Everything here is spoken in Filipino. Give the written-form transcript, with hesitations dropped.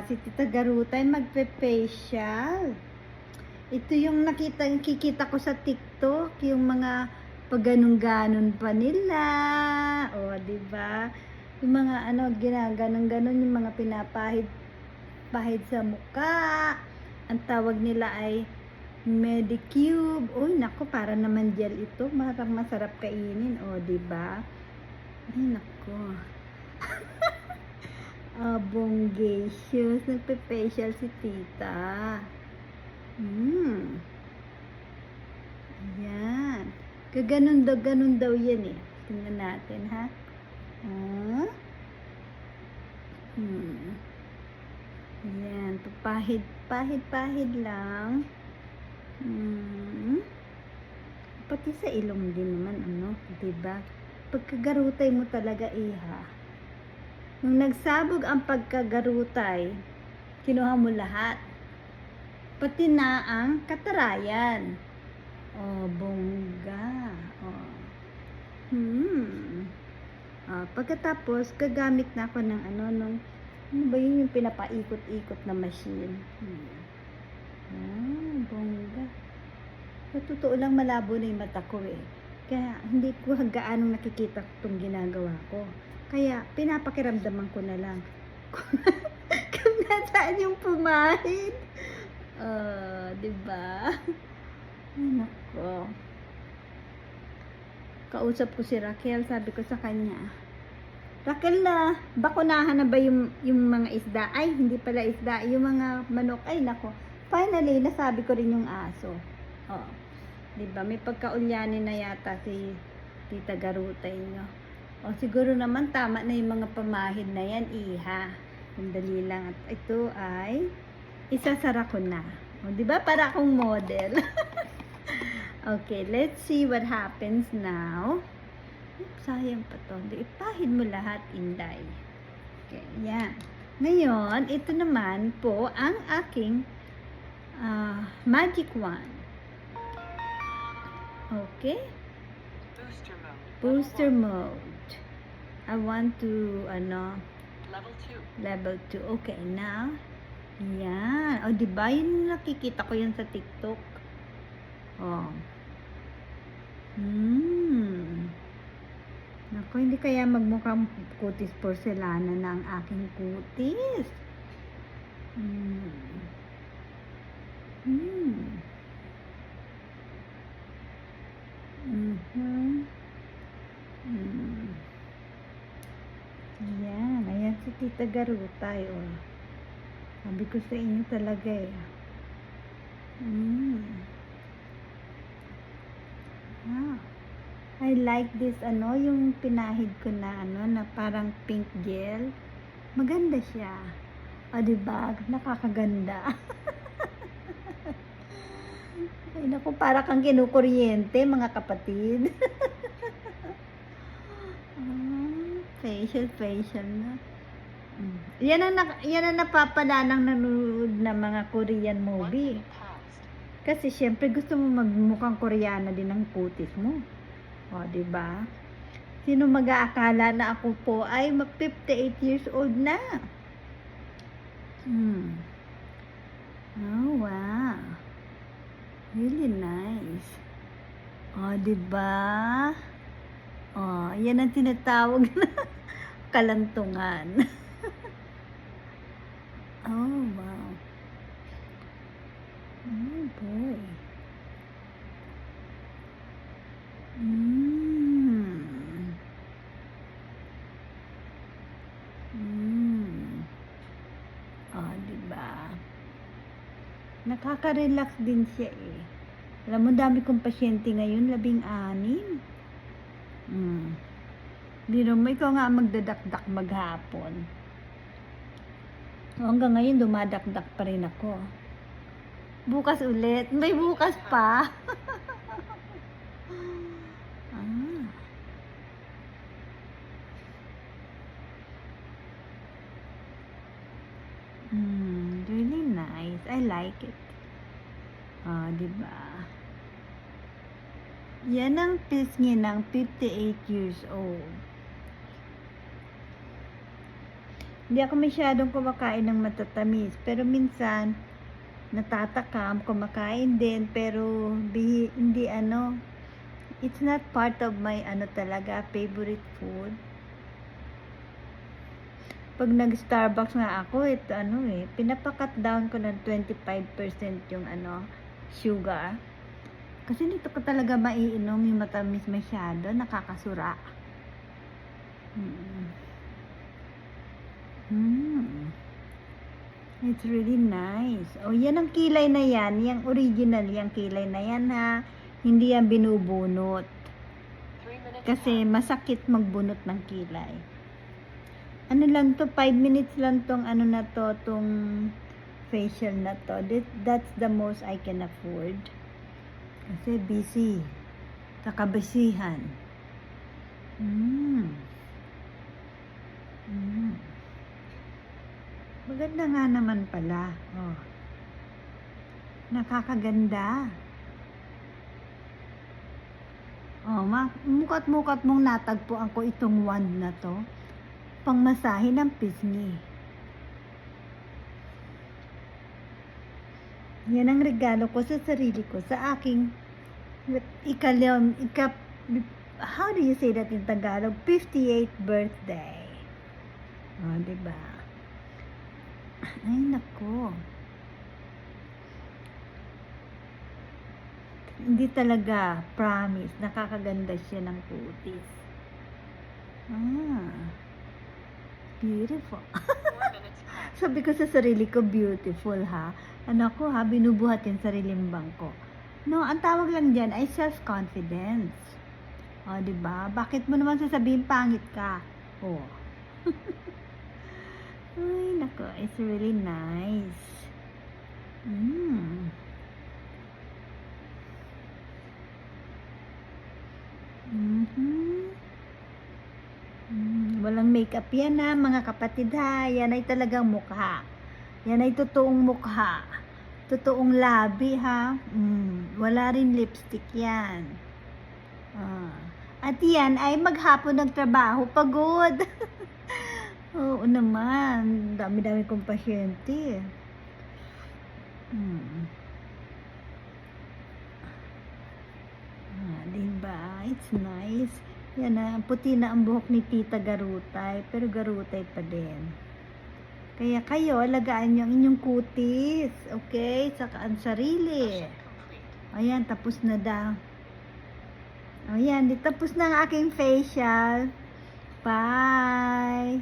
si Tita Garutay magpe-facial. Ito yung kikita ko sa TikTok, yung mga pagganon-ganon pa nila. O, di ba? Yung mga ginaganon-ganon, yung mga pinapahid sa mukha. Ang tawag nila ay Medicube. Uy, nako, para naman gel ito. Masarap kainin, o, di ba? Ay, nako. Bonggacious. Nagpe-facial si Tita. Ayan. Ganun daw yan eh. Tingnan natin, ha? Ayan. Pahid lang. Pati sa ilong din naman, diba? Pagkagarutay mo talaga, iha. Nung nagsabog ang pagkagarutay, kinuha mo lahat. Pati na ang katarayan. Bongga. Pagkatapos, gagamit na ako ng ano ba yun, yung pinapaikot-ikot na machine. Bongga. Sa totoo lang, malabo na yung mata ko eh. Kaya hindi ko gaano nakikita itong ginagawa ko. Kaya pinapakiramdaman ko na lang kung nasaan yung pumahid. Diba? Nako. Kausap ko si Raquel, sabi ko sa kanya, Raquel, na bakunahan na ba yung mga isda? Ay, hindi pala isda, yung mga manok. Ay, nako. Finally, nasabi ko rin yung aso. Diba? May pagkaulyanin na yata si Tita Garutay nyo. Siguro naman tama na yung mga pamahid na yan, iha. Sandali lang. At ito ay isasara ko na. Diba? Para akong model. Okay, let's see what happens now. Oops, sayang pa to. Ipahid mo lahat, Inday. Okay, yan. Ngayon, ito naman po ang aking magic wand. Okay? Booster mode. I want to, level 2. Okay, now, yan. Diba? Yun nakikita ko yan sa TikTok. Naku, hindi kaya magmukhang kutis porcelana na ang aking kutis. Yan, ayan si Tita Garutay, sabi ko sa inyo talaga eh. I like this, yung pinahid ko na, na parang pink gel. Maganda siya. Diba? Nakakaganda. Ay, naku, para kang kinukuryente, mga kapatid. Facial na. Yan ang napapala ng nanonood na mga Korean movie. Kasi syempre gusto mo magmukhang Koreana din ang kutis mo. Diba? Sino mag-aakala na ako po ay 58 years old na? Wow. Really nice. Diba? Yan ang tinatawag na kalantungan. Wow. Boy. Diba? Nakaka-relax din siya eh. Alam mo, dami kong pasyente ngayon, 16. Biro mo, ikaw nga magdadakdak maghapon. Hanggang ngayon, dumadakdak pa rin ako. Bukas ulit. May bukas pa. Really nice. I like it. Diba? Yan ang pisngi ng 58 years old. Hindi ako masyadong kumakain ng matatamis. Pero minsan, natatakam, kumakain din. Pero hindi ano, it's not part of my ano talaga, favorite food. Pag nag-Starbucks nga ako, ito ano pinapakat down ko ng 25% yung ano, sugar. Kasi dito ko talaga maiinom yung matamis masyado, nakakasura. It's really nice. Oh, yan ang kilay na yan. Yung original, yung kilay na yan ha. Hindi yan binubunot. Kasi masakit magbunot ng kilay. Ano lang to, 5 minutes lang tong ano na to, tong facial na to. That's the most I can afford. Kasi busy. Kakabisihan. Maganda nga naman pala. Oh. Nakakaganda. Oh, mukat-mukat mong natagpuan ko itong wand na to. Pangmasahe ng pisngi. Yan ang regalo ko sa sarili ko, sa aking how do you say that in Tagalog? 58th birthday. Oh, diba? Ay, nako. Hindi talaga, promise, nakakaganda siya ng kutis. Beautiful. Sabi ko sa sarili ko, beautiful ha. Ano ko ha, binubuhat yung sariling bangko. No, ang tawag lang dyan ay self-confidence. O, diba? Bakit mo naman sasabihin pangit ka? Oh. Ay, nako, it's really nice. Walang makeup yan ha, mga kapatid ha. Yan ay talagang mukha. Yan ay totoong mukha. Totoong labi ha. Wala rin lipstick yan. At yan ay maghapon ng trabaho. Pagod. Oo naman. Dami-dami kong pasyente. Diba? It's nice. Yan na, puti na ang buhok ni Tita Garutay, pero Garutay pa din. Kaya kayo, alagaan nyo ang inyong kutis, okay? Saka ang sarili. Ayan, tapos na daw. Ayan, tapos na ang aking facial. Bye!